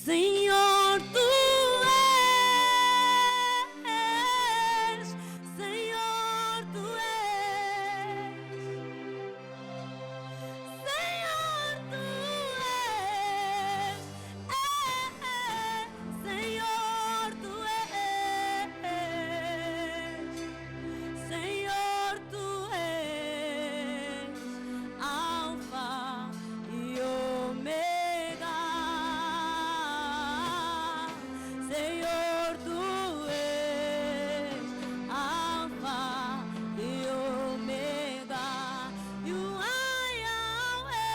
Senhor, tu és, Senhor, tu és, Senhor, tu és, Senhor, tu és, Senhor, tu és, Alfa e Ômega. Senhor, tu és Alfa e Ômega. You are Yahweh.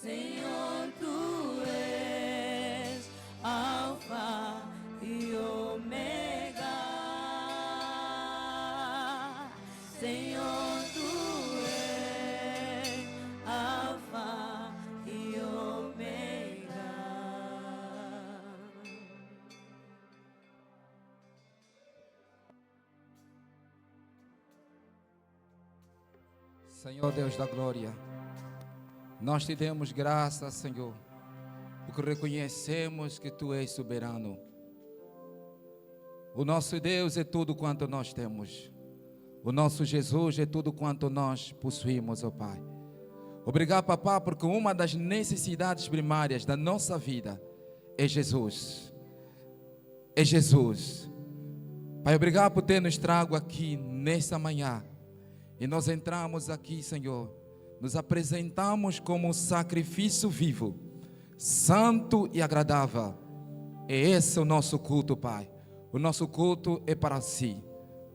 Senhor, tu és Alfa e Ômega. Senhor, tu és Alfa e Ômega. Senhor Deus da glória, nós te damos graça, Senhor, porque reconhecemos que Tu és soberano. O nosso Deus é tudo quanto nós temos. O nosso Jesus é tudo quanto nós possuímos, ó Pai. Obrigado, Papá, porque uma das necessidades primárias da nossa vida é Jesus. É Jesus. Pai, obrigado por ter nos trago aqui nesta manhã. E nós entramos aqui, Senhor, nos apresentamos como um sacrifício vivo, santo e agradável. É esse o nosso culto, Pai. O nosso culto é para Si.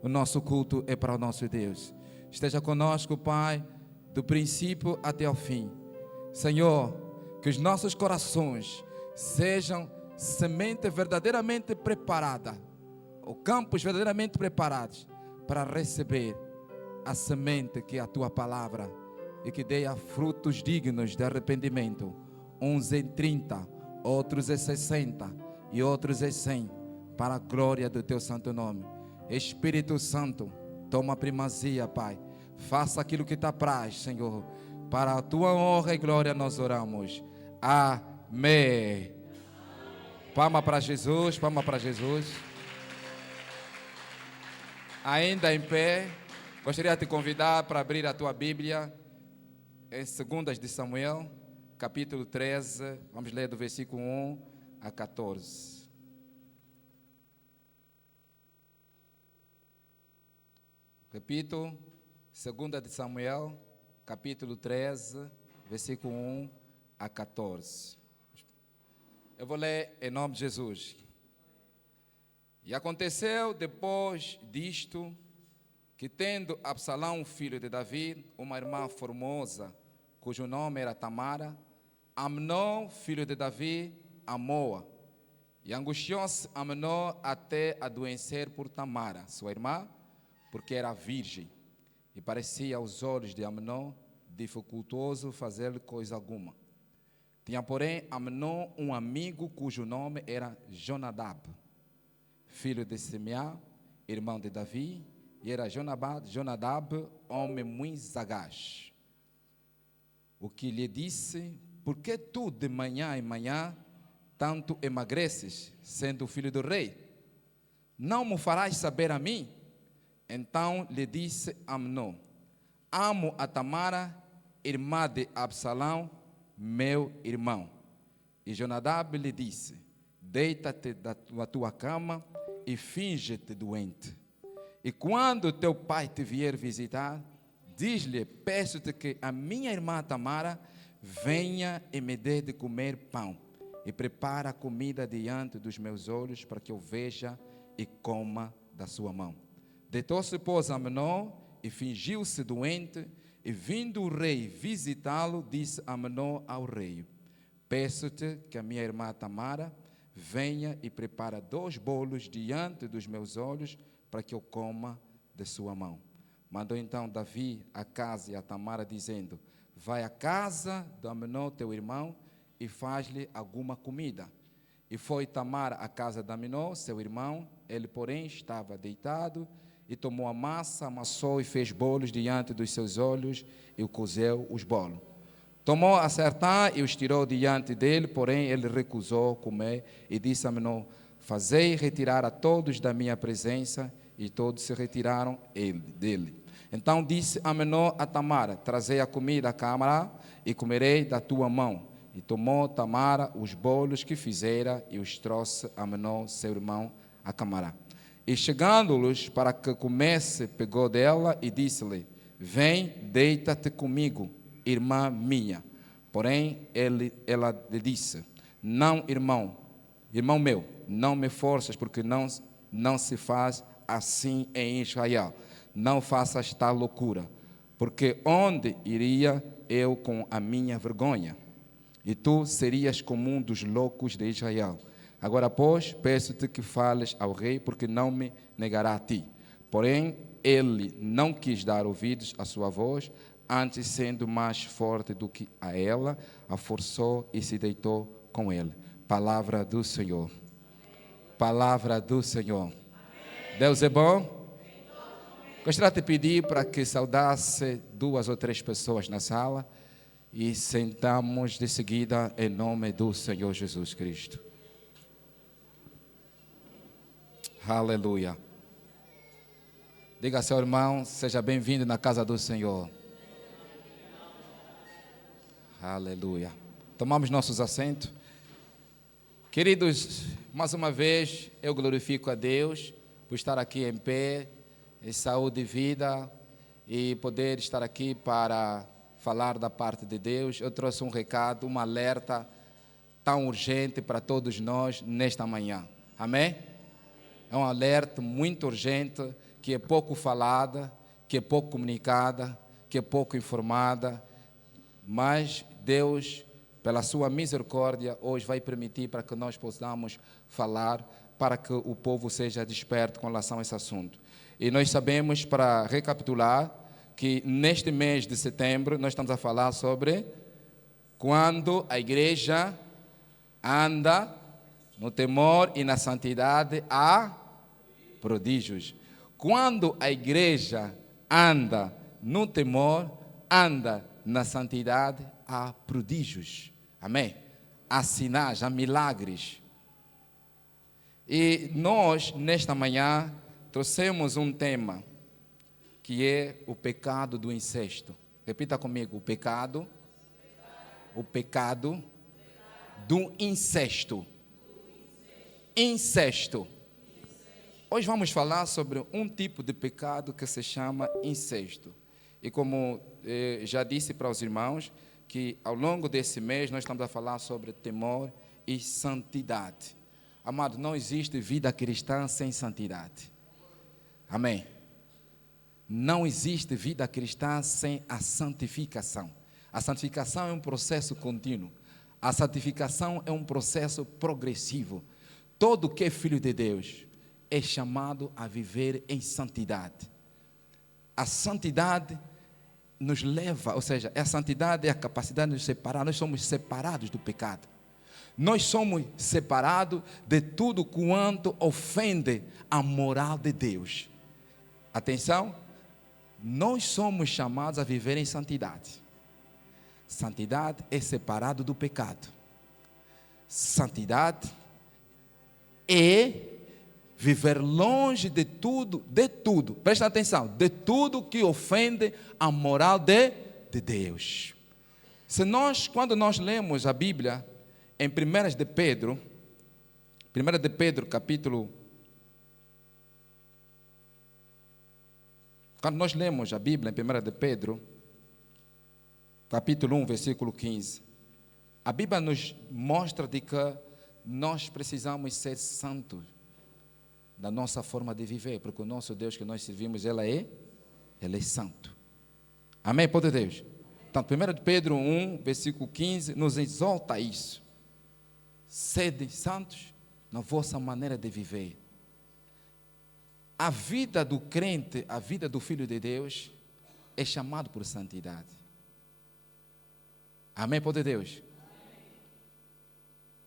O nosso culto é para o nosso Deus. Esteja conosco, Pai, do princípio até o fim. Senhor, que os nossos corações sejam semente verdadeiramente preparada, ou campos verdadeiramente preparados para receber a semente que é a Tua palavra, e que dê frutos dignos de arrependimento, uns em 30, outros em 60 e outros em 100, para a glória do Teu santo nome. Espírito Santo, toma primazia, Pai. Faça aquilo que te apraz, Senhor. Para a Tua honra e glória nós oramos. Amém. Palma para Jesus, palma para Jesus. Ainda em pé, gostaria de te convidar para abrir a tua Bíblia em 2 de Samuel, capítulo 13, vamos ler do versículo 1 a 14. Repito, 2 de Samuel, capítulo 13, versículo 1 a 14. Eu vou ler em nome de Jesus. E aconteceu depois disto, que tendo Absalão, filho de Davi, uma irmã formosa, cujo nome era Tamara, Amnon, filho de Davi, amou-a. E angustiou-se Amnon até adoecer por Tamara, sua irmã, porque era virgem. E parecia aos olhos de Amnon dificultoso fazer-lhe coisa alguma. Tinha, porém, Amnon um amigo cujo nome era Jonadab, filho de Simeá, irmão de Davi. E era Jonadab, homem muito sagaz. O que lhe disse: por que tu de manhã em manhã tanto emagreces, sendo filho do rei? Não me farás saber a mim? Então lhe disse Amnon: amo a Tamara, irmã de Absalão, meu irmão. E Jonadab lhe disse: deita-te na tua cama e finge-te doente. E quando teu pai te vier visitar, diz-lhe: peço-te que a minha irmã Tamara venha e me dê de comer pão, e prepara a comida diante dos meus olhos, para que eu veja e coma da sua mão. Deitou-se, pois, Amnon e fingiu-se doente, e vindo o rei visitá-lo, disse Amnon ao rei: peço-te que a minha irmã Tamara venha e prepara 2 bolos diante dos meus olhos, para que eu coma de sua mão. Mandou então Davi a casa e a Tamara, dizendo: vai à casa de Amnon, teu irmão, e faz-lhe alguma comida. E foi Tamar à casa de Amnon, seu irmão. Ele, porém, estava deitado, e tomou a massa, amassou e fez bolos diante dos seus olhos, e o cozeu os bolos. Tomou a sertã e os tirou diante dele, porém ele recusou comer, e disse a Amnon: fazei retirar a todos da minha presença. E todos se retiraram dele. Então disse Amnon a Tamara: trazei a comida à câmara, e comerei da tua mão. E tomou Tamara os bolos que fizera, e os trouxe a Amnon, seu irmão, à câmara. E chegando-los para que comesse, pegou dela e disse-lhe: vem, deita-te comigo, irmã minha. Porém ela lhe disse: não, irmão meu, não me forças, porque não se faz assim em Israel. Não faças tal loucura, porque onde iria eu com a minha vergonha? E tu serias como um dos loucos de Israel. Agora, pois, peço-te que fales ao rei, porque não me negará a ti. Porém, ele não quis dar ouvidos à sua voz, antes, sendo mais forte do que a ela, a forçou e se deitou com ele. Palavra do Senhor. Palavra do Senhor. Deus é bom? Gostaria de pedir para que saudasse 2 ou 3 pessoas na sala e sentamos de seguida em nome do Senhor Jesus Cristo. Aleluia. Diga ao seu irmão: seja bem-vindo na casa do Senhor. Aleluia. Tomamos nossos assentos. Queridos, mais uma vez eu glorifico a Deus por estar aqui em pé, em saúde e vida, e poder estar aqui para falar da parte de Deus. Eu trouxe um recado, um alerta tão urgente para todos nós nesta manhã. Amém? É um alerta muito urgente, que é pouco falada, que é pouco comunicada, que é pouco informada, mas Deus, pela sua misericórdia, hoje vai permitir para que nós possamos falar, para que o povo seja desperto com relação a esse assunto. E nós sabemos, para recapitular, que neste mês de setembro nós estamos a falar sobre quando a igreja anda no temor e na santidade, há prodígios. Quando a igreja anda no temor, anda na santidade, há prodígios. Amém? Há sinais, há milagres. E nós, nesta manhã, trouxemos um tema, que é o pecado do incesto. Repita comigo: o pecado do incesto. Incesto. Hoje vamos falar sobre um tipo de pecado que se chama incesto. E como já disse para os irmãos, que ao longo desse mês nós estamos a falar sobre temor e santidade. Amado, não existe vida cristã sem santidade. Amém? Não existe vida cristã sem a santificação. A santificação é um processo contínuo. A santificação é um processo progressivo. Todo que é filho de Deus é chamado a viver em santidade. A santidade nos leva, ou seja, a santidade é a capacidade de nos separar. Nós somos separados do pecado. Nós somos separados de tudo quanto ofende a moral de Deus. Atenção, nós somos chamados a viver em santidade. Santidade é separado do pecado. Santidade é viver longe de tudo, presta atenção, de tudo que ofende a moral de Deus. Quando nós lemos a Bíblia, em 1 de Pedro, 1 de Pedro, capítulo... Quando nós lemos a Bíblia em 1 de Pedro, capítulo 1, versículo 15, a Bíblia nos mostra de que nós precisamos ser santos da nossa forma de viver, porque o nosso Deus que nós servimos, Ele é santo. Amém, povo de Deus? Então, 1 de Pedro 1, versículo 15, nos exorta a isso. Sede santos na vossa maneira de viver. A vida do crente, a vida do Filho de Deus, é chamado por santidade. Amém, povo de Deus?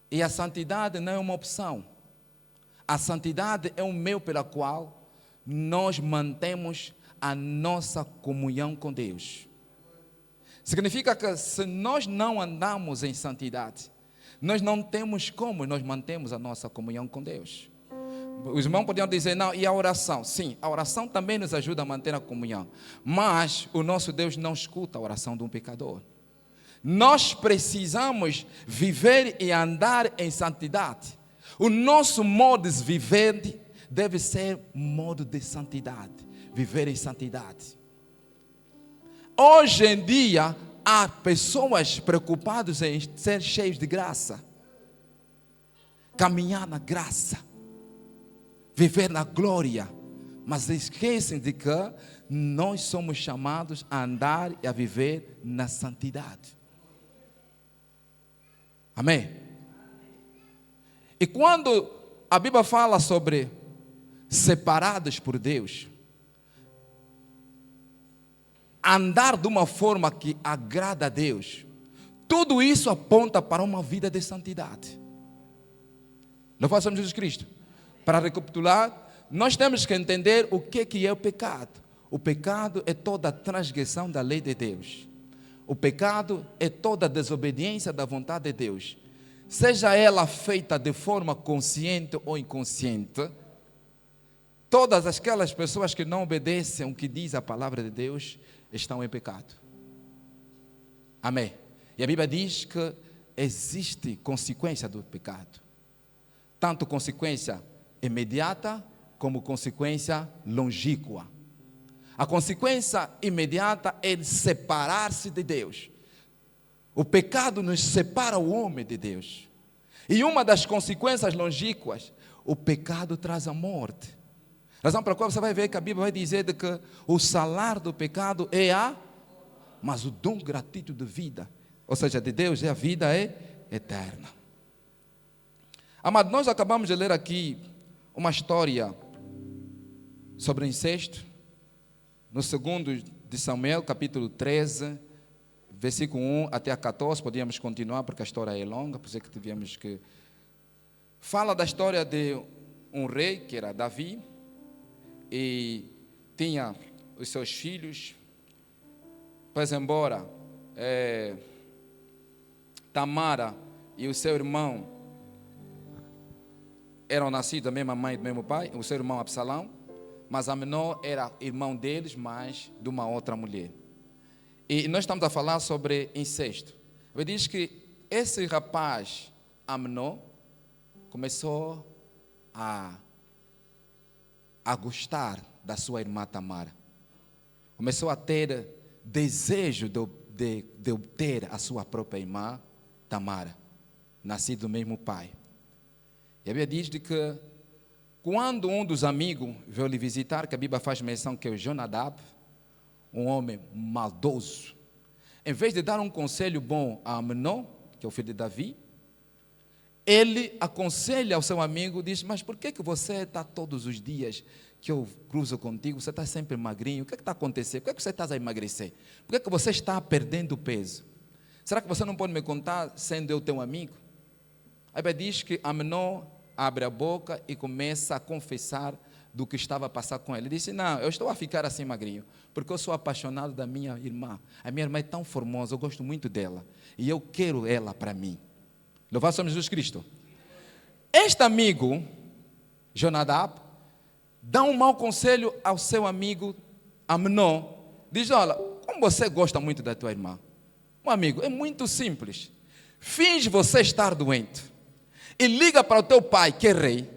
E a santidade não é uma opção. A santidade é um meio pela qual nós mantemos a nossa comunhão com Deus. Significa que se nós não andamos em santidade, nós não temos como nós mantemos a nossa comunhão com Deus. Os irmãos podiam dizer, não, e a oração? Sim, a oração também nos ajuda a manter a comunhão. Mas o nosso Deus não escuta a oração de um pecador. Nós precisamos viver e andar em santidade. O nosso modo de viver deve ser modo de santidade. Viver em santidade. Hoje em dia, há pessoas preocupadas em ser cheios de graça. Caminhar na graça. Viver na glória. Mas esquecem de que nós somos chamados a andar e a viver na santidade. Amém? E quando a Bíblia fala sobre separados por Deus, andar de uma forma que agrada a Deus, tudo isso aponta para uma vida de santidade. Louvado seja Jesus Cristo. Para recapitular, nós temos que entender o que é o pecado. O pecado é toda transgressão da lei de Deus. O pecado é toda desobediência da vontade de Deus. Seja ela feita de forma consciente ou inconsciente, todas aquelas pessoas que não obedecem o que diz a palavra de Deus estão em pecado. Amém. E a Bíblia diz que existe consequência do pecado. Tanto consequência imediata como consequência longínqua. A consequência imediata é separar-se de Deus. O pecado nos separa o homem de Deus. E uma das consequências longínquas, o pecado traz a morte. Razão pela qual você vai ver que a Bíblia vai dizer de que o salário do pecado é mas o dom gratuito de vida, ou seja, de Deus, é a vida eterna. Amado, nós acabamos de ler aqui uma história sobre incesto, no 2 de Samuel, capítulo 13, versículo 1 até a 14, podíamos continuar porque a história é longa, por isso é que tivemos que... Fala da história de um rei, que era Davi, e tinha os seus filhos, pois embora Tamara e o seu irmão eram nascidos da mesma mãe e do mesmo pai, o seu irmão Absalão, mas Amnão era irmão deles, mas de uma outra mulher. E nós estamos a falar sobre incesto. Ele diz que esse rapaz, Amnão, começou a gostar da sua irmã Tamara. Começou a ter desejo de ter a sua própria irmã Tamara, nascida do mesmo pai. E a Bíblia diz de que quando um dos amigos veio lhe visitar, que a Bíblia faz menção que é o Jonadab, um homem maldoso, em vez de dar um conselho bom a Amnão, que é o filho de Davi, ele aconselha ao seu amigo, diz, mas por que você está todos os dias que eu cruzo contigo, você está sempre magrinho, o que está acontecendo? Por que você está a emagrecer? Por que você está perdendo peso? Será que você não pode me contar, sendo eu teu amigo? A Bíblia diz que Amnão abre a boca e começa a confessar do que estava a passar com ele. Ele disse, não, eu estou a ficar assim magrinho, porque eu sou apaixonado da minha irmã. A minha irmã é tão formosa, eu gosto muito dela, e eu quero ela para mim. Louvado seja Jesus Cristo. Este amigo, Jonadab, dá um mau conselho ao seu amigo Amnão. Diz, olha, como você gosta muito da tua irmã, meu amigo, é muito simples. Finge você estar doente. e liga para o teu pai, que é rei,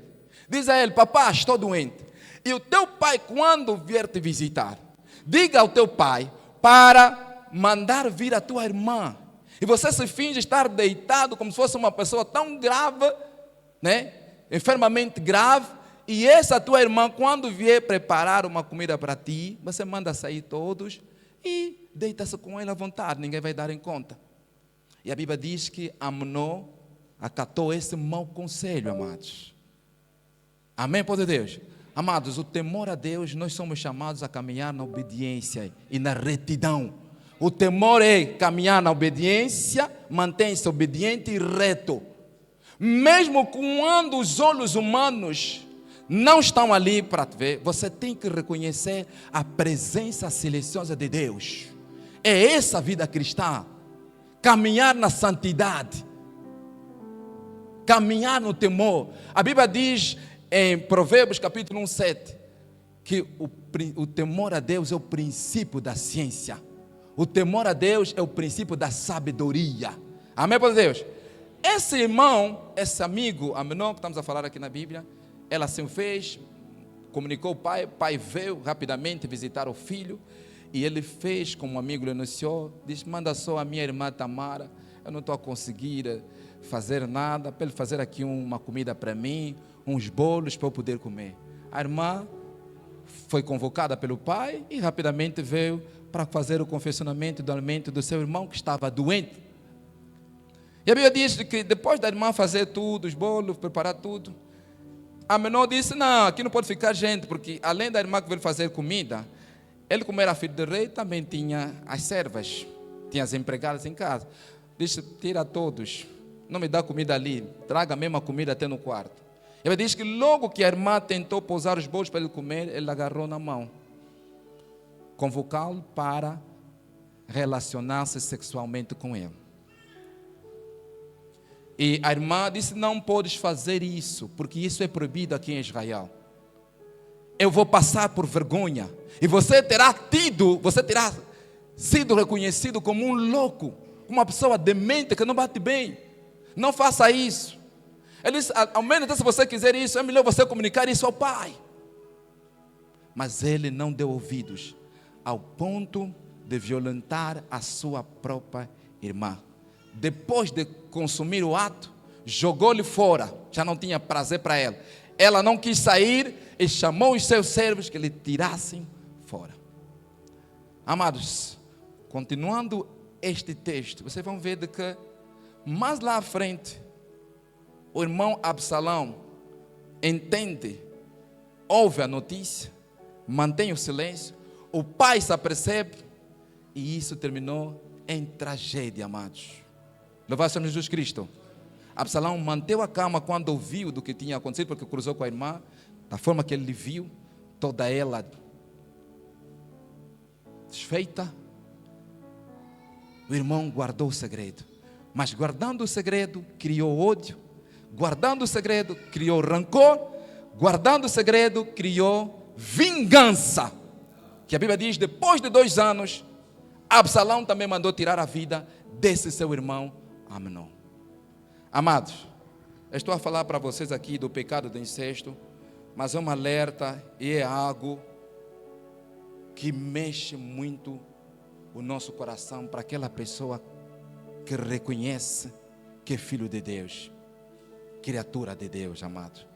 diz a ele: papá, estou doente. E o teu pai, quando vier te visitar, diga ao teu pai para mandar vir a tua irmã. E você se finge estar deitado como se fosse uma pessoa tão grave, né? Enfermamente grave. E essa tua irmã, quando vier preparar uma comida para ti, você manda sair todos e deita-se com ela à vontade, ninguém vai dar em conta. E a Bíblia diz que Amnon acatou esse mau conselho, amados. Amém, povo de Deus? Amados, o temor a Deus, nós somos chamados a caminhar na obediência e na retidão. O temor é caminhar na obediência, mantém-se obediente e reto. Mesmo quando os olhos humanos não estão ali para te ver, você tem que reconhecer a presença silenciosa de Deus. É essa a vida cristã. Caminhar na santidade. Caminhar no temor. A Bíblia diz em Provérbios capítulo 1, 7, que o temor a Deus é o princípio da ciência. O temor a Deus é o princípio da sabedoria. Amém, povo de Deus? Esse irmão, esse amigo, Amnon, que estamos a falar aqui na Bíblia, ela se fez, comunicou o pai veio rapidamente visitar o filho, e ele fez como o amigo lhe anunciou, disse: manda só a minha irmã Tamara, eu não estou a conseguir fazer nada, para ele fazer aqui uma comida para mim, uns bolos para eu poder comer. A irmã foi convocada pelo pai e rapidamente veio para fazer o confessionamento do alimento do seu irmão que estava doente. E a Bíblia diz que depois da irmã fazer tudo, os bolos, preparar tudo, Amnon disse: não, aqui não pode ficar gente, porque além da irmã que veio fazer comida, ele, como era filho de rei, também tinha as servas, tinha as empregadas em casa. Disse: tira todos, não me dá comida ali, traga a mesma comida até no quarto. Ele diz que logo que a irmã tentou pousar os bolos para ele comer, ele agarrou na mão, convocá-lo para relacionar-se sexualmente com ele. E a irmã disse: não podes fazer isso, porque isso é proibido aqui em Israel. Eu vou passar por vergonha, e você terá sido reconhecido como um louco, uma pessoa demente que não bate bem. Não faça isso. Ele disse: ao menos se você quiser isso, é melhor você comunicar isso ao pai. Mas ele não deu ouvidos, ao ponto de violentar a sua própria irmã. Depois de consumir o ato, jogou-lhe fora, já não tinha prazer para ela. Ela não quis sair e chamou os seus servos que lhe tirassem fora. Amados, continuando este texto, vocês vão ver de que mais lá à frente, o irmão Absalão entende, ouve a notícia, mantém o silêncio, o pai se apercebe, e isso terminou em tragédia, amados. Louvado seja Jesus Cristo. Absalão manteve a calma quando ouviu do que tinha acontecido, porque cruzou com a irmã, da forma que ele viu, toda ela desfeita. O irmão guardou o segredo, mas guardando o segredo, criou ódio, guardando o segredo, criou rancor, guardando o segredo, criou vingança. Que a Bíblia diz: depois de 2 anos, Absalão também mandou tirar a vida desse seu irmão Amnon. Amados, eu estou a falar para vocês aqui do pecado do incesto, mas é um alerta e é algo que mexe muito o nosso coração para aquela pessoa que reconhece que é filho de Deus, criatura de Deus, amados.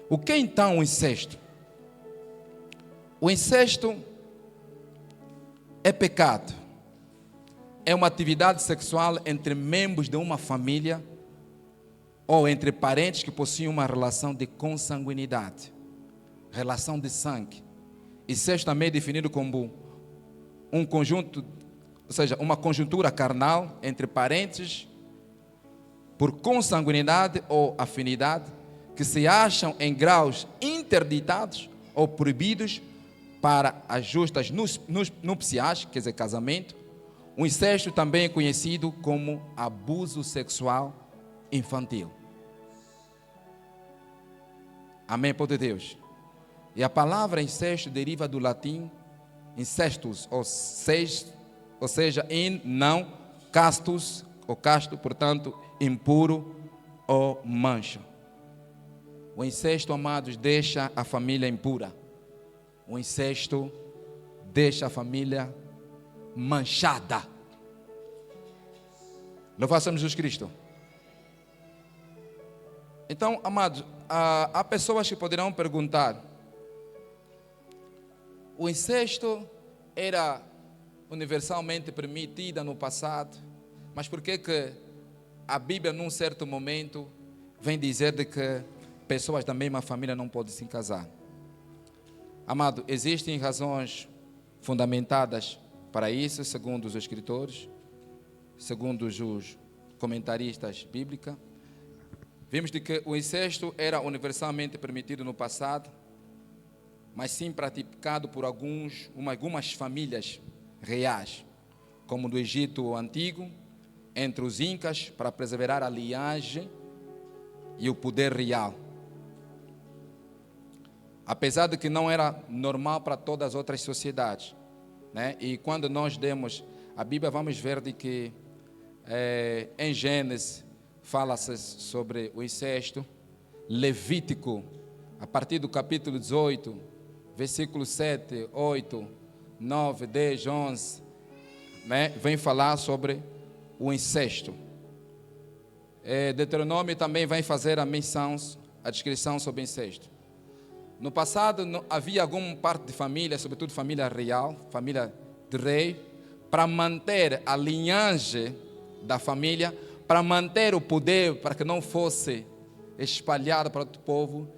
O que é então o incesto? O incesto é pecado. É uma atividade sexual entre membros de uma família ou entre parentes que possuem uma relação de consanguinidade, relação de sangue. Incesto também é definido como um conjunto, ou seja, uma conjuntura carnal entre parentes por consanguinidade ou afinidade que se acham em graus interditados ou proibidos para as justas nupciais, quer dizer, casamento. O incesto também é conhecido como abuso sexual infantil. Amém, povo de Deus? E a palavra incesto deriva do latim incestus, ou seja, in, não, castus, ou casto, portanto, impuro, ou mancha. O incesto, amados, deixa a família impura. O incesto deixa a família manchada. Louvado seja Jesus Cristo. Então, amados, há pessoas que poderão perguntar: o incesto era universalmente permitida no passado, mas por que a Bíblia, num certo momento, vem dizer de que pessoas da mesma família não podem se casar? Amado, existem razões fundamentadas para isso, segundo os escritores, segundo os comentaristas bíblicos. Vimos de que o incesto era universalmente permitido no passado, mas sim praticado por algumas famílias reais, como no Egito Antigo, entre os incas, para preservar a linhagem e o poder real. Apesar de que não era normal para todas as outras sociedades, né? E quando nós demos a Bíblia, vamos ver de que em Gênesis fala-se sobre o incesto. Levítico, a partir do capítulo 18, versículos 7, 8, 9, 10, 11, né? Vem falar sobre o incesto. Deuteronômio também vai fazer a descrição sobre o incesto. No passado havia alguma parte de família, sobretudo família real, família de rei, para manter a linhagem da família, para manter o poder, para que não fosse espalhado para outro povo.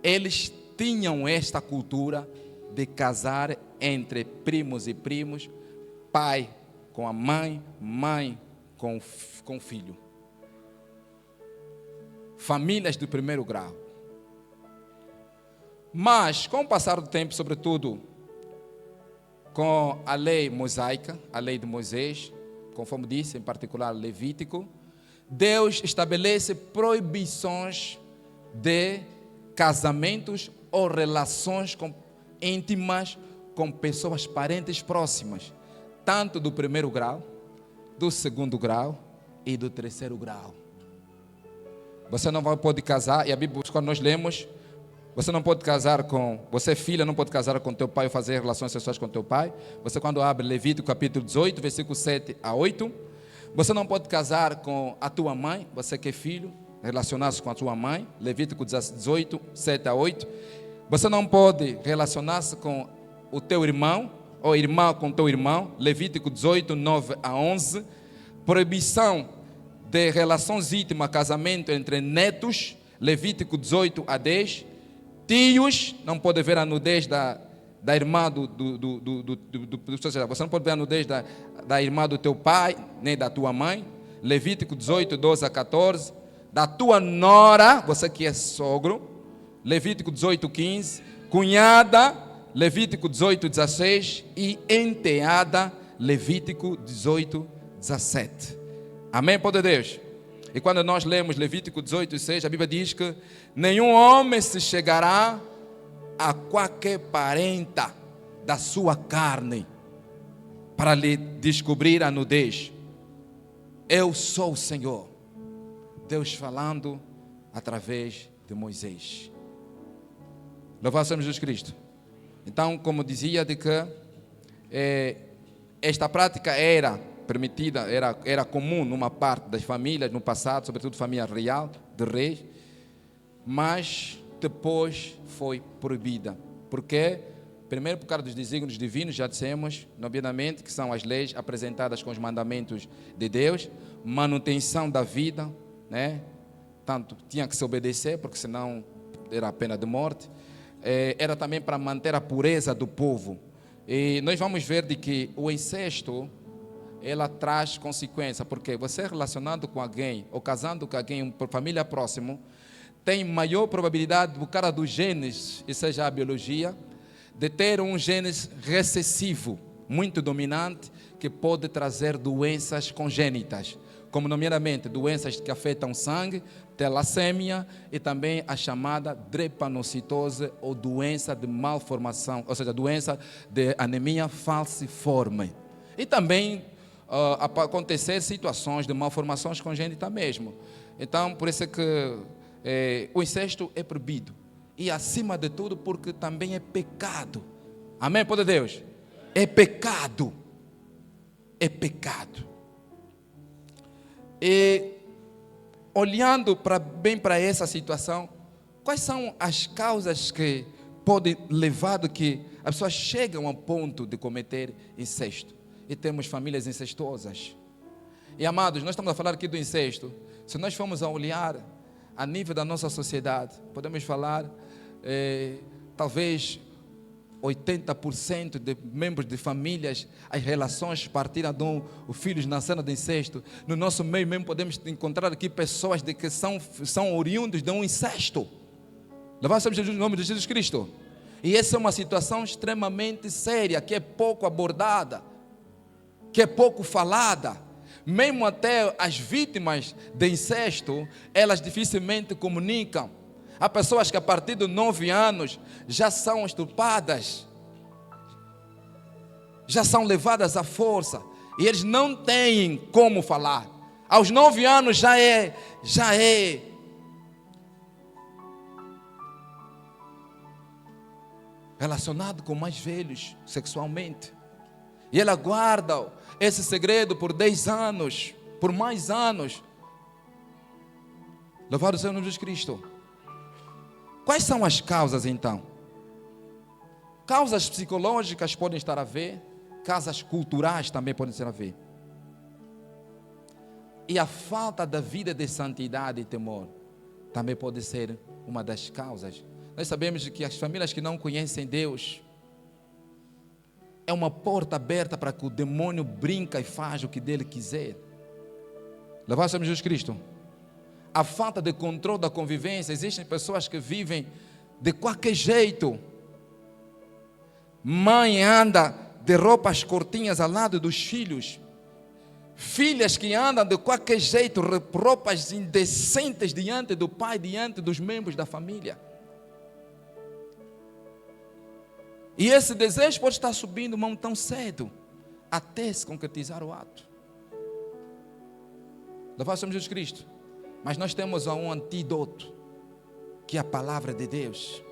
Eles tinham esta cultura de casar entre primos e primos, pai com a mãe, mãe com o filho. Famílias do primeiro grau. Mas, com o passar do tempo, sobretudo com a lei mosaica, a lei de Moisés, conforme disse, em particular Levítico, Deus estabelece proibições de casamentos ou relações íntimas com pessoas parentes próximas, tanto do primeiro grau, do segundo grau e do terceiro grau. Você não pode casar, e a Bíblia, quando nós lemos, você não pode casar você filha, não pode casar com teu pai ou fazer relações sexuais com teu pai. Você, quando abre Levítico capítulo 18, versículo 7 a 8, você não pode casar com a tua mãe, você que é filho, relacionar-se com a tua mãe, Levítico 18, 7 a 8. Você não pode relacionar-se com o teu irmão, ou irmão com teu irmão, Levítico 18, 9 a 11. Proibição de relações íntimas, casamento entre netos, Levítico 18 a 10. Tios, não pode ver a nudez da irmã você não pode ver a nudez da irmã do teu pai, nem da tua mãe, Levítico 18, 12 a 14. Da tua nora, você que é sogro, Levítico 18, 15. Cunhada, Levítico 18, 16. E enteada, Levítico 18, 17. Amém, poder de Deus? E quando nós lemos Levítico 18, 6, a Bíblia diz que nenhum homem se chegará a qualquer parenta da sua carne para lhe descobrir a nudez. Eu sou o Senhor. Deus falando através de Moisés. Louvado seja Jesus Cristo. Então, como dizia, de que esta prática era permitida, era comum numa parte das famílias no passado, sobretudo família real, de reis, mas depois foi proibida. Por quê? Primeiro, por causa dos desígnios divinos, já dissemos, nomeadamente, que são as leis apresentadas com os mandamentos de Deus, manutenção da vida, né? Tanto tinha que se obedecer, porque senão era a pena de morte. Era também para manter a pureza do povo. E nós vamos ver de que o incesto, ela traz consequência, porque você relacionando com alguém, ou casando com alguém, por família próxima, tem maior probabilidade, por causa dos genes, e seja a biologia, de ter um genes recessivo, muito dominante, que pode trazer doenças congênitas, como nomeadamente doenças que afetam o sangue, talassêmia e também a chamada drepanocitose ou doença de malformação, ou seja, doença de anemia falciforme. E também acontecer situações de malformações congênitas mesmo. Então, por isso é que o incesto é proibido. E acima de tudo, porque também é pecado. Amém, poder de Deus? É pecado. É pecado. E olhando bem para essa situação, quais são as causas que podem levar a que as pessoas chegam ao ponto de cometer incesto? E temos famílias incestuosas. E amados, nós estamos a falar aqui do incesto. Se nós formos a olhar a nível da nossa sociedade, podemos falar, talvez 80% de membros de famílias, as relações partiram de os filhos nasceram de incesto. No nosso meio mesmo podemos encontrar aqui pessoas que são oriundos de um incesto. Louvado seja o nome de Jesus Cristo. E essa é uma situação extremamente séria, que é pouco abordada, que é pouco falada. Mesmo até as vítimas de incesto, elas dificilmente comunicam. Há pessoas que a partir de 9 anos já são estupradas, já são levadas à força, e eles não têm como falar. Aos 9 anos já é relacionado com mais velhos sexualmente. E ela guarda esse segredo por 10 anos, por mais anos. Louvado seja o nome de Jesus Cristo. Quais são as causas então? Causas psicológicas podem estar a ver, causas culturais também podem estar a ver. E a falta da vida de santidade e temor também pode ser uma das causas. Nós sabemos que as famílias que não conhecem Deus é uma porta aberta para que o demônio brinque e faça o que dele quiser. Louvado seja Jesus Cristo. A falta de controle da convivência, existem pessoas que vivem de qualquer jeito. Mãe anda de roupas curtinhas ao lado dos filhos. Filhas que andam de qualquer jeito, roupas indecentes diante do pai, diante dos membros da família. E esse desejo pode estar subindo mão tão cedo, até se concretizar o ato. Louvado seja Jesus Cristo. Mas nós temos um antídoto, que é a palavra de Deus.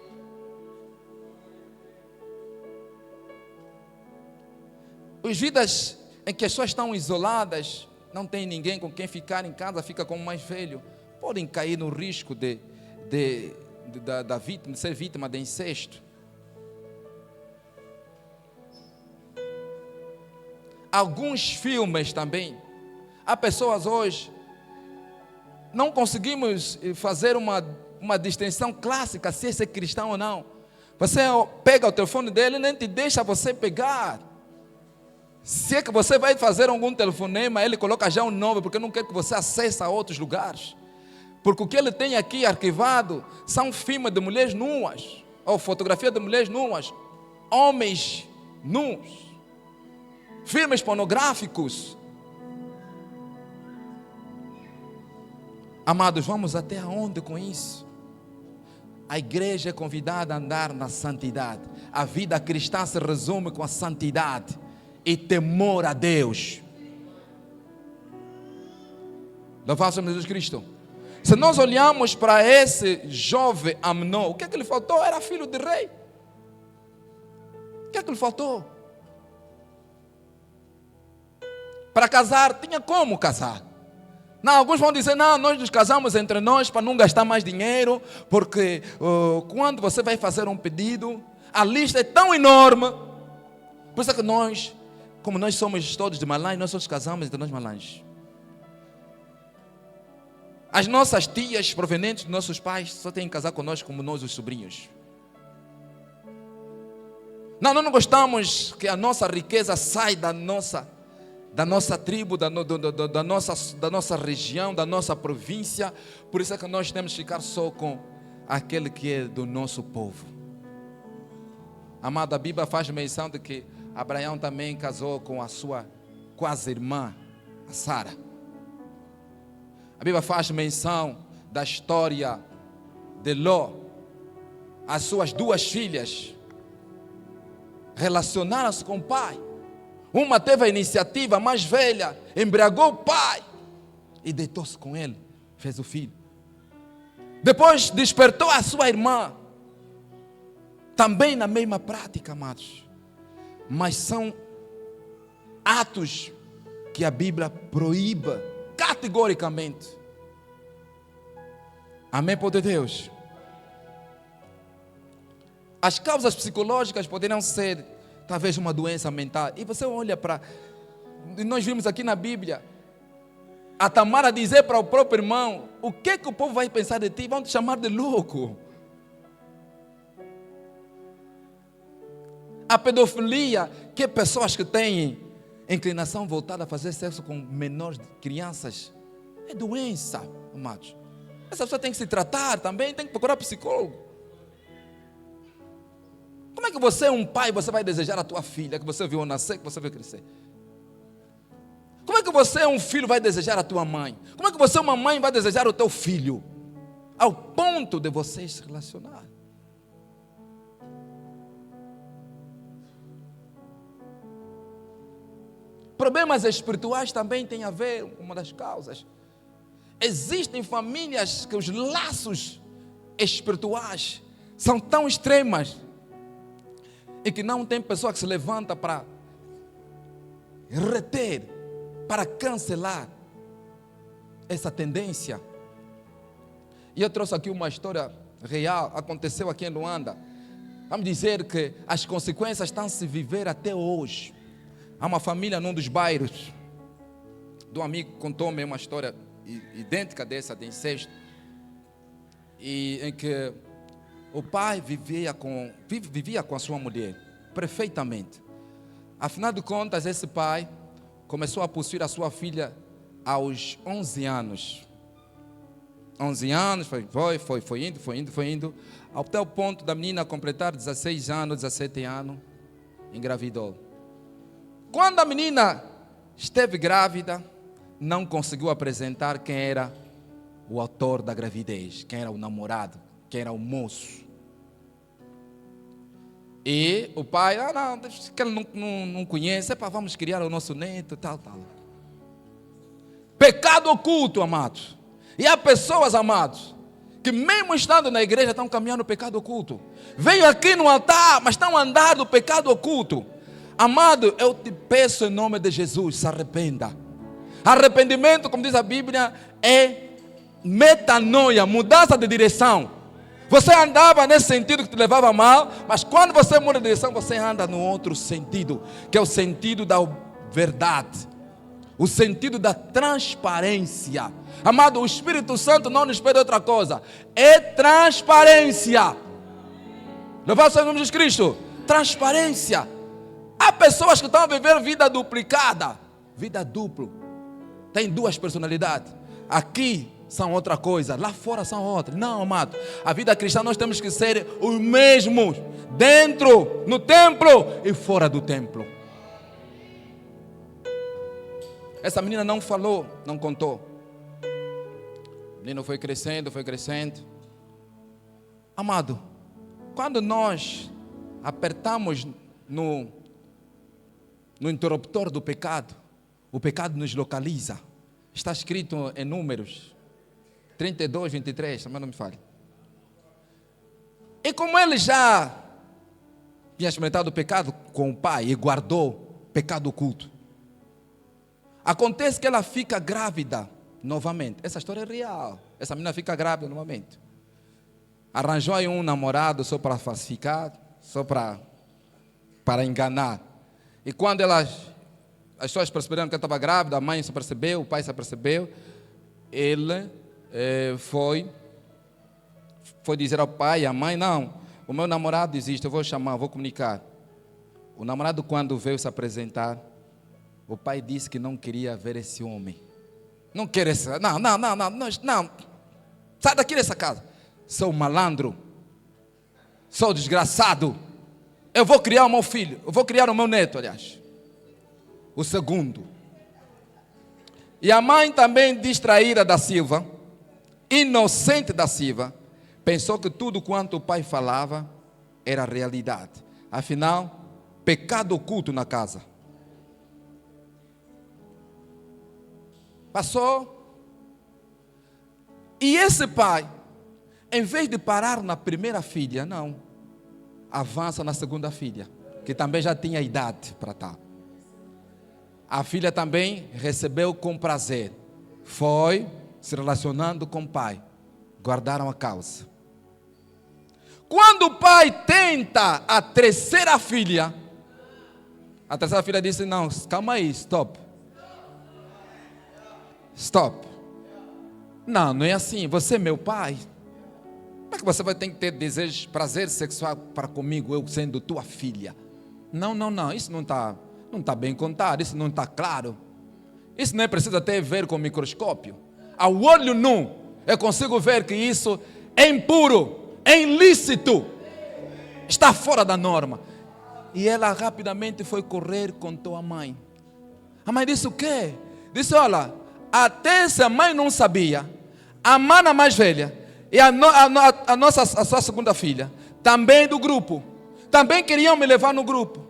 As vidas em que as pessoas estão isoladas, não tem ninguém com quem ficar em casa, fica como mais velho, podem cair no risco de ser vítima de incesto. Alguns filmes também. Há pessoas hoje, não conseguimos fazer uma distinção clássica se esse é cristão ou não. Você pega o telefone dele e nem te deixa você pegar. Se é que você vai fazer algum telefonema, ele coloca já um nome, porque não quer que você acesse a outros lugares. Porque o que ele tem aqui arquivado são filmes de mulheres nuas, ou fotografia de mulheres nuas, homens nus, filmes pornográficos. Amados, vamos até onde com isso? A igreja é convidada a andar na santidade. A vida cristã se resume com a santidade e temor a Deus. Louvado seja Jesus Cristo. Se nós olhamos para esse jovem Amnon, o que é que lhe faltou? Era filho de rei. O que é que lhe faltou? Para casar, tinha como casar. Não, alguns vão dizer, não, nós nos casamos entre nós para não gastar mais dinheiro, porque quando você vai fazer um pedido, a lista é tão enorme. Por isso é que nós, como nós somos todos de Malães, nós só nos casamos entre nós Malães. As nossas tias provenientes dos nossos pais só têm que casar conosco como nós os sobrinhos. Não, nós não gostamos que a nossa riqueza saia da nossa tribo, da nossa região, da nossa província. Por isso é que nós temos que ficar só com aquele que é do nosso povo. Amado, a Bíblia faz menção de que Abraão também casou com a sua quase irmã, a Sara. A Bíblia faz menção da história de Ló. As suas duas filhas relacionaram-se com o pai. Uma teve a iniciativa, mais velha, embriagou o pai e deitou-se com ele. Fez o filho. Depois despertou a sua irmã. Também na mesma prática, amados. Mas são atos que a Bíblia proíbe categoricamente. Amém, povo de Deus? As causas psicológicas poderiam ser talvez uma doença mental. E você olha para... Nós vimos aqui na Bíblia a Tamara dizer para o próprio irmão: o que o povo vai pensar de ti? Vão te chamar de louco. A pedofilia, que pessoas que têm inclinação voltada a fazer sexo com menores crianças, é doença, amados. Essa pessoa tem que se tratar também, tem que procurar psicólogo. Como é que você é um pai, você vai desejar a tua filha, que você viu nascer, que você viu crescer? Como é que você é um filho, vai desejar a tua mãe? Como é que você é uma mãe, vai desejar o teu filho? Ao ponto de vocês se relacionar. Problemas espirituais também têm a ver com uma das causas. Existem famílias que os laços espirituais são tão extremas e que não tem pessoa que se levanta para reter, para cancelar essa tendência. E eu trouxe aqui uma história real, aconteceu aqui em Luanda. Vamos dizer que as consequências estão a se viver até hoje. Há uma família num dos bairros, do amigo contou-me uma história idêntica dessa, de incesto, e em que o pai vivia com a sua mulher, perfeitamente. Afinal de contas, esse pai começou a possuir a sua filha aos 11 anos. 11 anos, foi indo, até o ponto da menina completar 16 anos, 17 anos, engravidou. Quando a menina esteve grávida, não conseguiu apresentar quem era o autor da gravidez, quem era o namorado, quem era o moço. E o pai, que ele não conhece, vamos criar o nosso neto, tal. Pecado oculto, amados. E há pessoas, amados, que mesmo estando na igreja estão caminhando o pecado oculto. Veio aqui no altar, mas estão andando no pecado oculto. Amado, eu te peço em nome de Jesus, se arrependa. Arrependimento, como diz a Bíblia, é metanoia, mudança de direção. Você andava nesse sentido que te levava mal, mas quando você muda de direção, você anda no outro sentido, que é o sentido da verdade, o sentido da transparência. Amado, o Espírito Santo não nos pede outra coisa, é transparência. Louvado seja o nome de Jesus Cristo. Transparência. Há pessoas que estão a viver vida duplicada, vida duplo. Tem duas personalidades. Aqui são outra coisa, lá fora são outra. Não, amado. A vida cristã nós temos que ser os mesmos, dentro, no templo e fora do templo. Essa menina não falou, não contou. O menino foi crescendo. Amado, quando nós apertamos no interruptor do pecado, o pecado nos localiza. Está escrito em Números 32, 23, também não me fale. E como ele já tinha experimentado o pecado com o pai e guardou pecado oculto, acontece que ela fica grávida novamente. Essa história é real. Essa menina fica grávida novamente. Arranjou aí um namorado só para falsificar, só para enganar. E quando as pessoas perceberam que ela estava grávida, a mãe se percebeu, o pai se percebeu, ele foi dizer ao pai e à mãe: não, o meu namorado existe, eu vou chamar, vou comunicar. O namorado, quando veio se apresentar, o pai disse que não queria ver esse homem. Não quer essa, não, sai daqui dessa casa. Sou malandro, sou desgraçado. Eu vou criar o meu filho, eu vou criar o meu neto, aliás. O segundo. E a mãe também distraída da Silva, inocente da Silva, pensou que tudo quanto o pai falava era realidade. Afinal, pecado oculto na casa. Passou. E esse pai, em vez de parar na primeira filha, não, avança na segunda filha, que também já tinha idade para estar. A filha também recebeu com prazer. Foi se relacionando com o pai. Guardaram a causa. Quando o pai tenta a terceira filha disse, não, calma aí, stop. Stop. Não, não é assim, você é meu pai. Como é que você vai ter que ter desejo, prazer sexual para comigo, eu sendo tua filha? Não, isso não está bem contado, isso não está claro. Isso nem precisa até ver com microscópio. Ao olho nu, eu consigo ver que isso é impuro, é ilícito, está fora da norma. E ela rapidamente foi correr, contou à mãe. A mãe disse o quê? Disse, olha, até se a mãe não sabia, a mana mais velha e a sua segunda filha, também do grupo, também queriam me levar no grupo.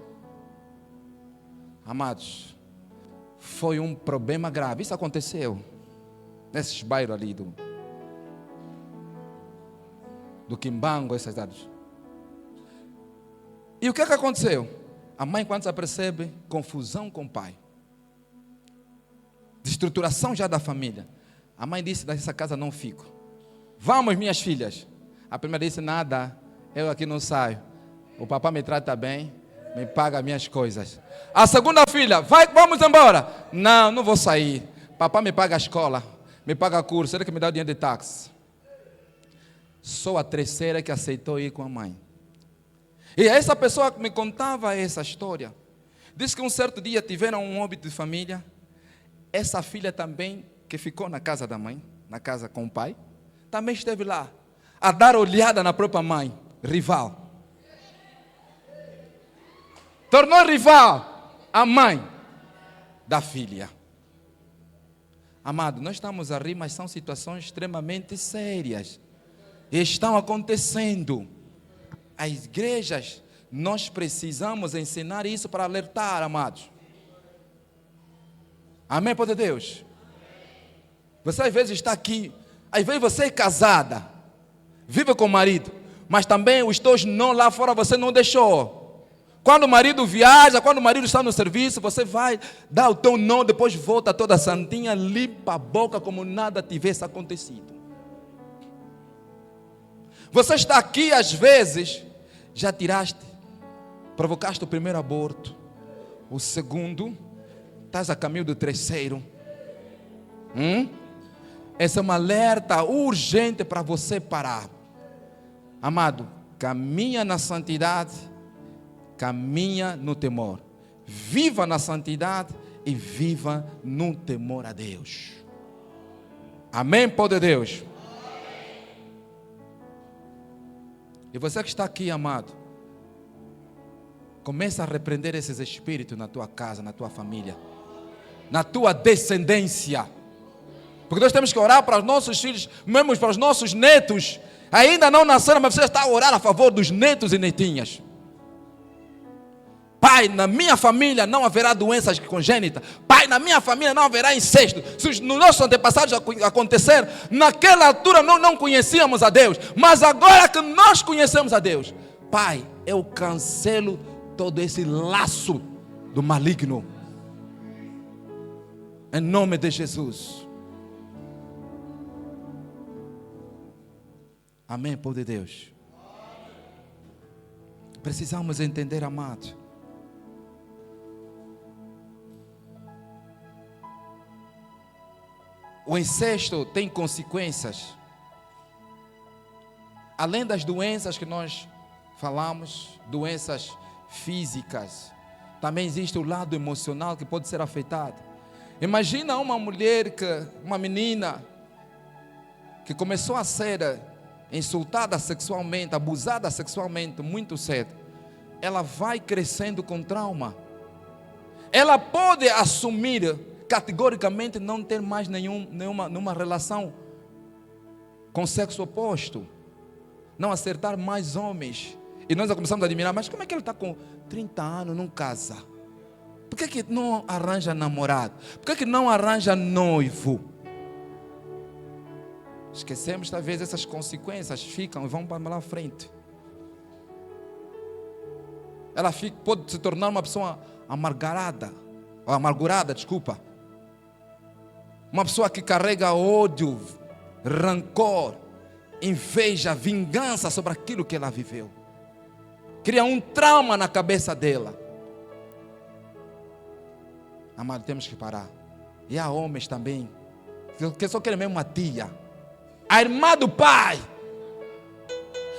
Amados, foi um problema grave. Isso aconteceu nesses bairros ali do Quimbango, essas cidades. E o que aconteceu? A mãe, quando se apercebe, confusão com o pai, destruturação já da família. A mãe disse, dessa casa não fico. Vamos, minhas filhas. A primeira disse, nada, eu aqui não saio. O papai me trata bem, me paga minhas coisas. A segunda filha, vamos embora. Não vou sair. Papai me paga a escola, me paga curso, ele que me dá o dinheiro de táxi. Sou a terceira que aceitou ir com a mãe. E essa pessoa que me contava essa história, disse que um certo dia tiveram um óbito de família. Essa filha também, que ficou na casa da mãe, na casa com o pai, também esteve lá, a dar olhada na própria mãe, rival. Tornou rival a mãe da filha. Amado, nós estamos a rir, mas são situações extremamente sérias. E estão acontecendo. As igrejas, nós precisamos ensinar isso para alertar, amados. Amém, poder de Deus? Você às vezes está aqui, às vezes você é casada, vive com o marido, mas também os teus não lá fora você não deixou. Quando o marido viaja, quando o marido está no serviço, você vai dar o teu não, depois volta toda santinha, limpa a boca como nada tivesse acontecido. Você está aqui às vezes, já provocaste o primeiro aborto, o segundo, estás a caminho do terceiro. Essa é uma alerta urgente para você parar. Amado, caminha na santidade, caminha no temor. Viva na santidade e viva no temor a Deus. Amém, poder de Deus? E você que está aqui, amado, começa a repreender esses espíritos na tua casa, na tua família, na tua descendência. Porque nós temos que orar para os nossos filhos, mesmo para os nossos netos. Ainda não nasceram, mas você está a orar a favor dos netos e netinhas. Pai, na minha família não haverá doenças congênitas. Pai, na minha família não haverá incesto. Se nos nossos antepassados acontecer, naquela altura nós não conhecíamos a Deus. Mas agora que nós conhecemos a Deus, Pai, eu cancelo todo esse laço do maligno. Em nome de Jesus. Amém, povo de Deus. Precisamos entender, amado. O incesto tem consequências. Além das doenças que nós falamos, doenças físicas, também existe o lado emocional que pode ser afetado. Imagina uma mulher, uma menina, que começou a ser insultada sexualmente, abusada sexualmente muito cedo. Ela vai crescendo com trauma. Ela pode assumir categoricamente não ter mais nenhuma relação com o sexo oposto, não acertar mais homens. E nós começamos a admirar, mas como é que ele está com 30 anos, não casa? Por que não arranja namorado? Por que não arranja noivo? Esquecemos, talvez, essas consequências ficam e vão para lá à frente. Ela pode se tornar uma pessoa amargurada, desculpa. Uma pessoa que carrega ódio, rancor, inveja, vingança sobre aquilo que ela viveu. Cria um trauma na cabeça dela. Amado, temos que parar. E há homens também que só querem mesmo uma tia, a irmã do pai.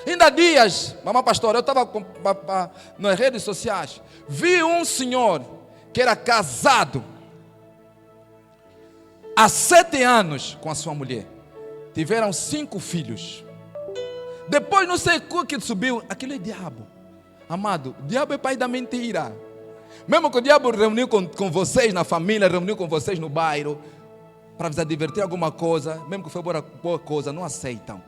Ainda há dias, mamãe pastora, eu estava nas redes sociais, vi um senhor que era casado há 7 anos com a sua mulher. Tiveram 5 filhos. Depois não sei o que subiu. Aquilo é diabo. Amado, o diabo é pai da mentira. Mesmo que o diabo reuniu com vocês na família, reuniu com vocês no bairro, para vos advertir alguma coisa, mesmo que foi boa coisa, não aceitam.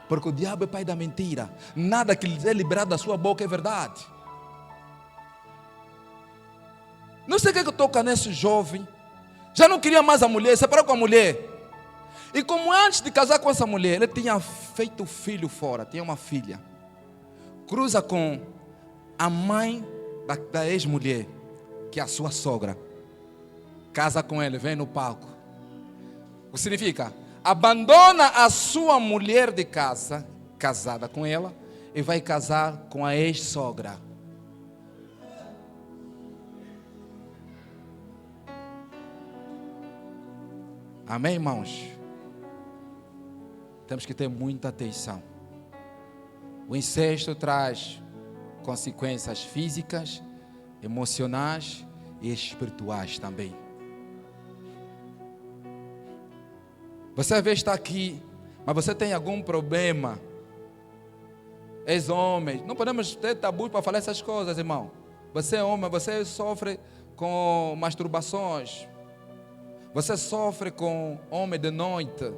Porque o diabo é pai da mentira. Nada que lhe é liberado da sua boca é verdade. Não sei o que toca nesse jovem. Já não queria mais a mulher, separou com a mulher. E como antes de casar com essa mulher, ele tinha feito filho fora, tinha uma filha. Cruza com a mãe da ex-mulher, que é a sua sogra. Casa com ele, vem no palco. O que significa? Abandona a sua mulher de casa, casada com ela, e vai casar com a ex-sogra. Amém, irmãos? Temos que ter muita atenção. O incesto traz consequências físicas, emocionais e espirituais também. Você às vezes está aqui, mas você tem algum problema. És homem. Não podemos ter tabus para falar essas coisas, irmão. Você é homem, você sofre com masturbações. Você sofre com homem de noite.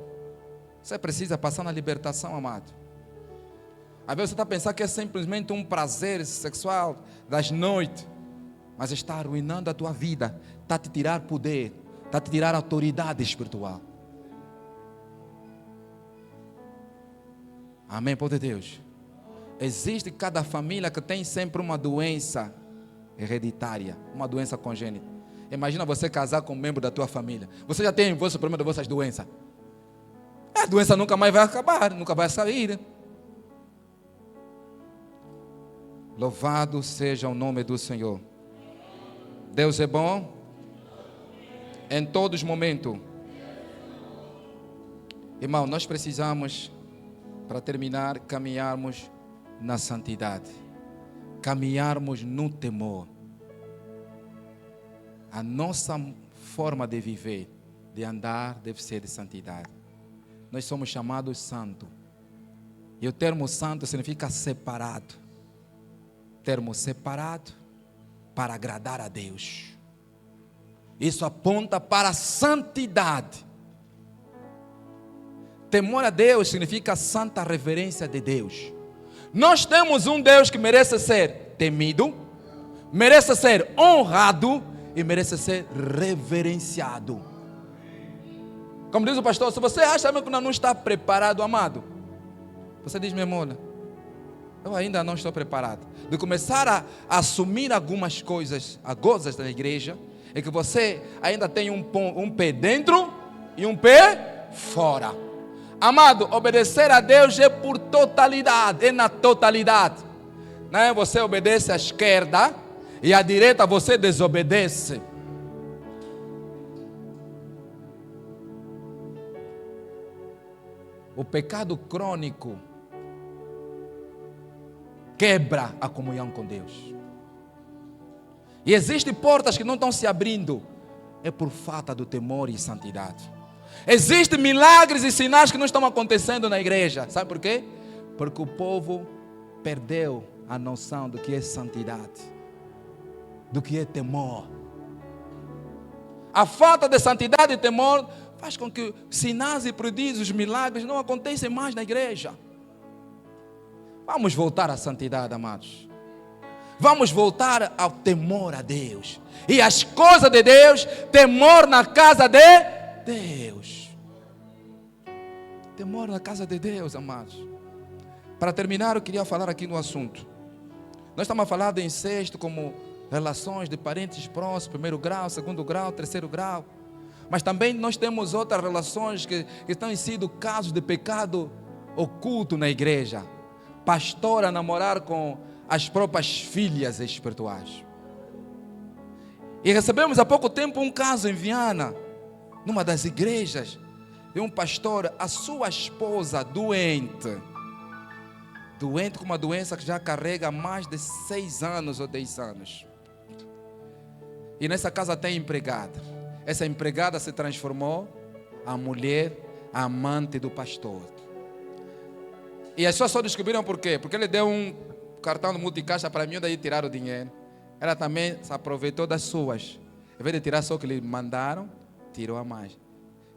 Você precisa passar na libertação, amado. Às vezes você está pensando que é simplesmente um prazer sexual das noites, mas está arruinando a tua vida, está a te tirar poder, está a te tirar autoridade espiritual. Amém, povo de Deus. Existe cada família que tem sempre uma doença hereditária, uma doença congênita. Imagina você casar com um membro da tua família. Você já tem o problema das vossas doenças. A doença nunca mais vai acabar, nunca vai sair. Louvado seja o nome do Senhor. Deus é bom em todos os momentos. Irmão, nós precisamos, para terminar, caminharmos na santidade. Caminharmos no temor. A nossa forma de viver, de andar, deve ser de santidade. Nós somos chamados santo. E o termo santo significa separado. Termo separado para agradar a Deus. Isso aponta para a santidade. Temor a Deus significa santa reverência de Deus. Nós temos um Deus que merece ser temido, merece ser honrado e merece ser reverenciado. Como diz o pastor, se você acha que não está preparado, amado, você diz mesmo, olha, eu ainda não estou preparado. De começar a assumir algumas coisas da igreja, é que você ainda tem um pé dentro e um pé fora. Amado, obedecer a Deus é por totalidade, é na totalidade. Não é você obedece à esquerda e à direita você desobedece. O pecado crônico quebra a comunhão com Deus. E existem portas que não estão se abrindo. É por falta do temor e santidade. Existem milagres e sinais que não estão acontecendo na igreja. Sabe por quê? Porque o povo perdeu a noção do que é santidade, do que é temor. A falta de santidade e temor faz com que sinais e prodígios, milagres não aconteçam mais na igreja. Vamos voltar à santidade, amados. Vamos voltar ao temor a Deus. E as coisas de Deus, temor na casa de Deus. Temor na casa de Deus, amados. Para terminar, eu queria falar aqui no assunto. Nós estamos a falar de incesto como relações de parentes próximos, primeiro grau, segundo grau, terceiro grau. Mas também nós temos outras relações que têm sido casos de pecado oculto na igreja. Pastor a namorar com as próprias filhas espirituais. E recebemos há pouco tempo um caso em Viana, numa das igrejas, de um pastor, a sua esposa doente com uma doença que já carrega há mais de 6 anos ou 10 anos. E nessa casa tem empregada. Essa empregada se transformou a mulher, a amante do pastor. E as pessoas só descobriram por quê? Porque ele deu um cartão de multicaixa para mim, daí tiraram o dinheiro. Ela também se aproveitou das suas. Em vez de tirar só o que lhe mandaram, tirou a mais.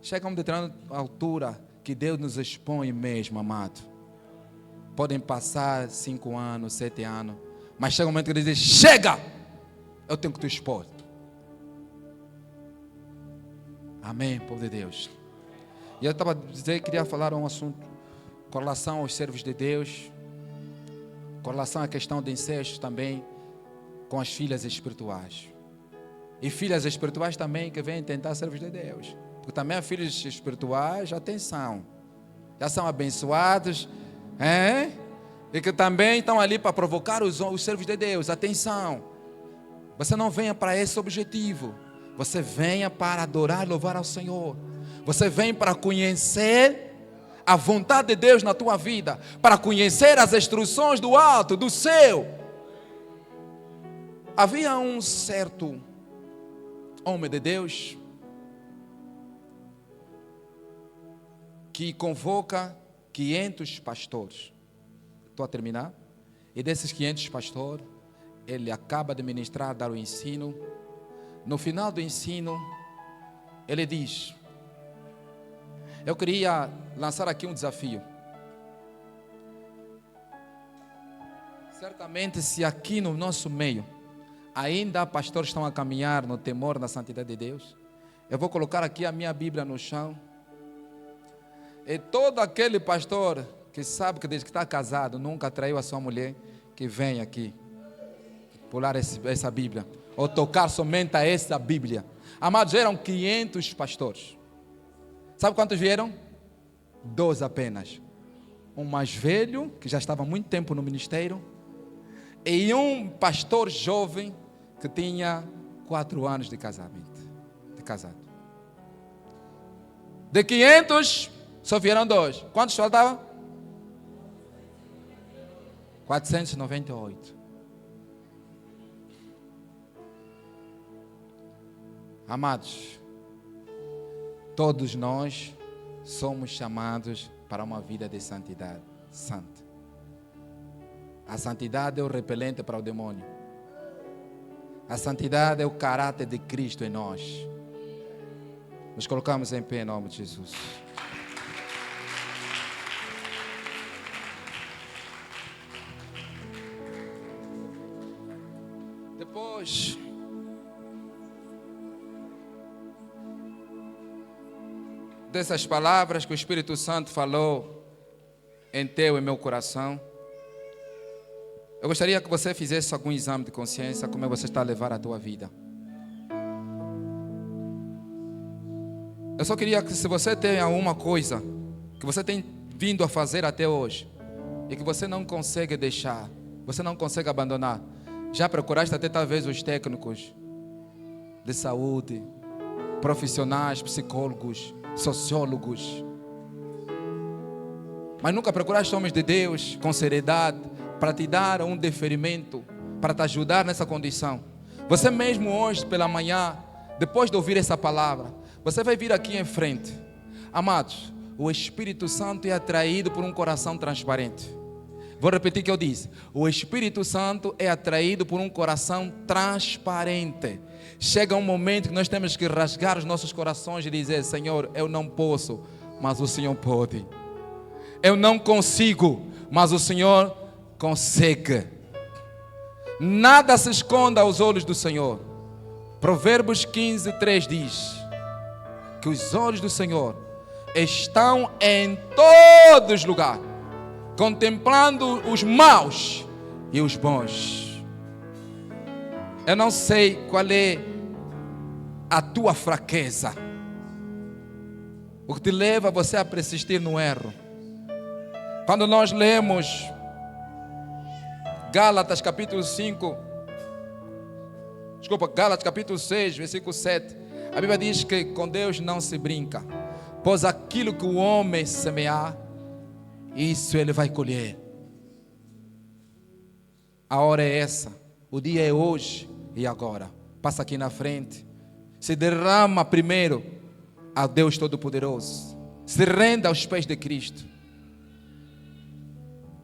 Chega a uma determinada altura que Deus nos expõe mesmo, amado. Podem passar 5 anos, 7 anos, mas chega um momento que ele diz: chega! Eu tenho que te expor. Amém, povo de Deus. E eu estava dizendo, queria falar um assunto com relação aos servos de Deus, com relação à questão de incesto também, com as filhas espirituais. E filhas espirituais também que vêm tentar servos de Deus. Porque também há filhos espirituais, atenção, já são abençoados, e que também estão ali para provocar os servos de Deus. Atenção, você não venha para esse objetivo. Você venha para adorar e louvar ao Senhor. Você vem para conhecer a vontade de Deus na tua vida, para conhecer as instruções do alto, do céu. Havia um certo homem de Deus que convoca 500 pastores. Estou a terminar. E desses 500 pastores, ele acaba de ministrar, dar o ensino. No final do ensino, ele diz: eu queria lançar aqui um desafio. Certamente, se aqui no nosso meio ainda há pastores que estão a caminhar no temor, na santidade de Deus, eu vou colocar aqui a minha Bíblia no chão. E todo aquele pastor que sabe que desde que está casado nunca traiu a sua mulher, que vem aqui pular essa Bíblia, ou tocar somente a essa Bíblia. Amados, eram 500 pastores. Sabe quantos vieram? 12 apenas. Um mais velho, que já estava há muito tempo no ministério, e um pastor jovem que tinha 4 anos de casamento, de casado. De 500, só vieram 2. Quantos faltavam? 498. Amados, todos nós somos chamados para uma vida de santidade, santa. A santidade é o repelente para o demônio. A santidade é o caráter de Cristo em nós. Nos colocamos em pé em nome de Jesus. Depois dessas palavras que o Espírito Santo falou em teu e meu coração, eu gostaria que você fizesse algum exame de consciência, como você está a levar a tua vida. Eu só queria que, se você tem alguma coisa que você tem vindo a fazer até hoje e que você não consegue deixar, você não consegue abandonar, já procuraste até talvez os técnicos de saúde, profissionais, psicólogos, sociólogos, mas nunca procuraste homens de Deus com seriedade para te dar um deferimento, para te ajudar nessa condição. Você mesmo hoje pela manhã, depois de ouvir essa palavra, você vai vir aqui em frente. Amados, o Espírito Santo é atraído por um coração transparente. Vou repetir o que eu disse. O Espírito Santo é atraído por um coração transparente. Chega um momento que nós temos que rasgar os nossos corações e dizer: Senhor, eu não posso, mas o Senhor pode. Eu não consigo, mas o Senhor consegue. Nada se esconda aos olhos do Senhor. Provérbios 15:3 diz que os olhos do Senhor estão em todos os lugares, contemplando os maus e os bons. Eu não sei qual é a tua fraqueza, o que te leva você a persistir no erro. Quando nós lemos Gálatas capítulo 6, versículo 7, a Bíblia diz que com Deus não se brinca, pois aquilo que o homem semear, isso ele vai colher. A hora é essa, o dia é hoje e agora. Passa aqui na frente, se derrama primeiro a Deus Todo-Poderoso, se renda aos pés de Cristo.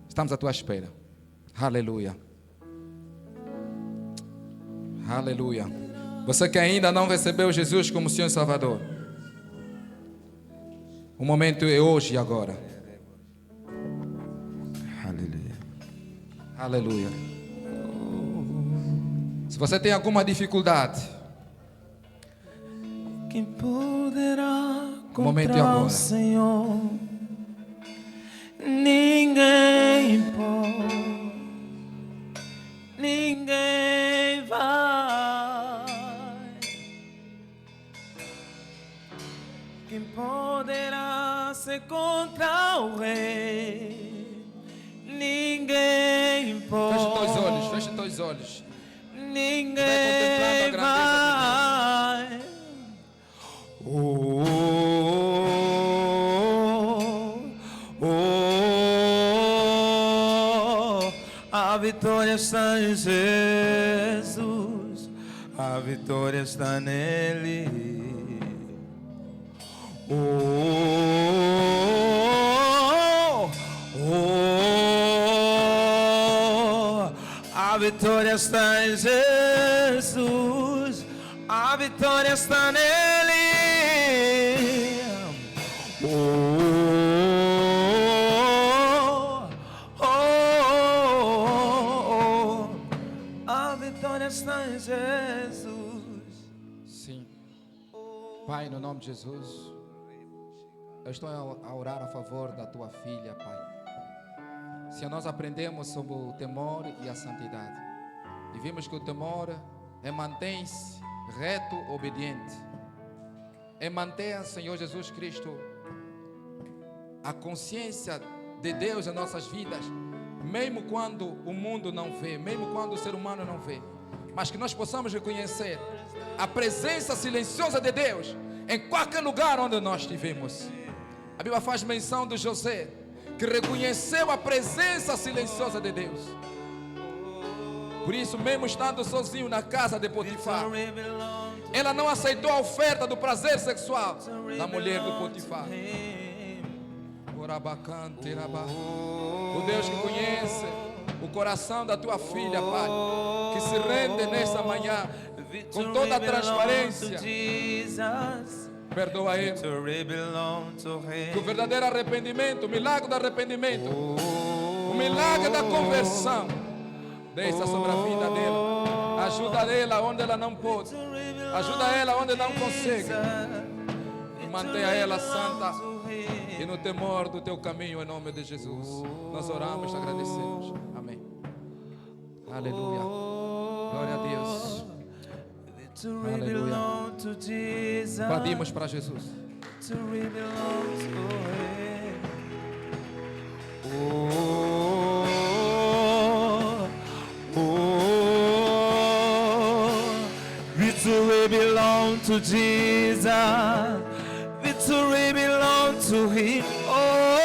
Estamos à tua espera. Aleluia. Aleluia. Você que ainda não recebeu Jesus como Senhor e Salvador, o momento é hoje e agora. Aleluia. Aleluia. Se você tem alguma dificuldade, quem poderá o momento é contra agora. o Senhor? Ninguém pode, ninguém vai. Quem poderá ser contra o Rei? Ninguém pode. Feche teus olhos, feche teus olhos. Ninguém Vai contemplando a grandeza de vai. A vitória está em Jesus, a vitória está nele. A vitória está em Jesus, a vitória está nele. A vitória está em Jesus. Sim. Pai, no nome de Jesus, eu estou a orar a favor da tua filha, Pai. Se nós aprendemos sobre o temor e a santidade, e vimos que o temor é mantém-se reto, obediente, é manter, Senhor Jesus Cristo, a consciência de Deus em nossas vidas, mesmo quando o mundo não vê, mesmo quando o ser humano não vê, mas que nós possamos reconhecer a presença silenciosa de Deus em qualquer lugar onde nós estivemos. A Bíblia faz menção de José, que reconheceu a presença silenciosa de Deus. Por isso, mesmo estando sozinho na casa de Potifar, ela não aceitou a oferta do prazer sexual da mulher do Potifar. O Deus que conhece o coração da tua filha, Pai, que se rende nessa manhã com toda a transparência, perdoa ele. Que o verdadeiro arrependimento, o milagre do arrependimento, o milagre da conversão, desça sobre a vida dela. Ajuda ela onde ela não pode, ajuda ela onde não consegue, e mantenha ela santa e no temor do teu caminho, em nome de Jesus. Nós oramos e agradecemos. Amém. Aleluia. Glória a Deus. Aleluia. Pedimos para Jesus. Victory belongs to Jesus. Victory belongs to Him. Oh,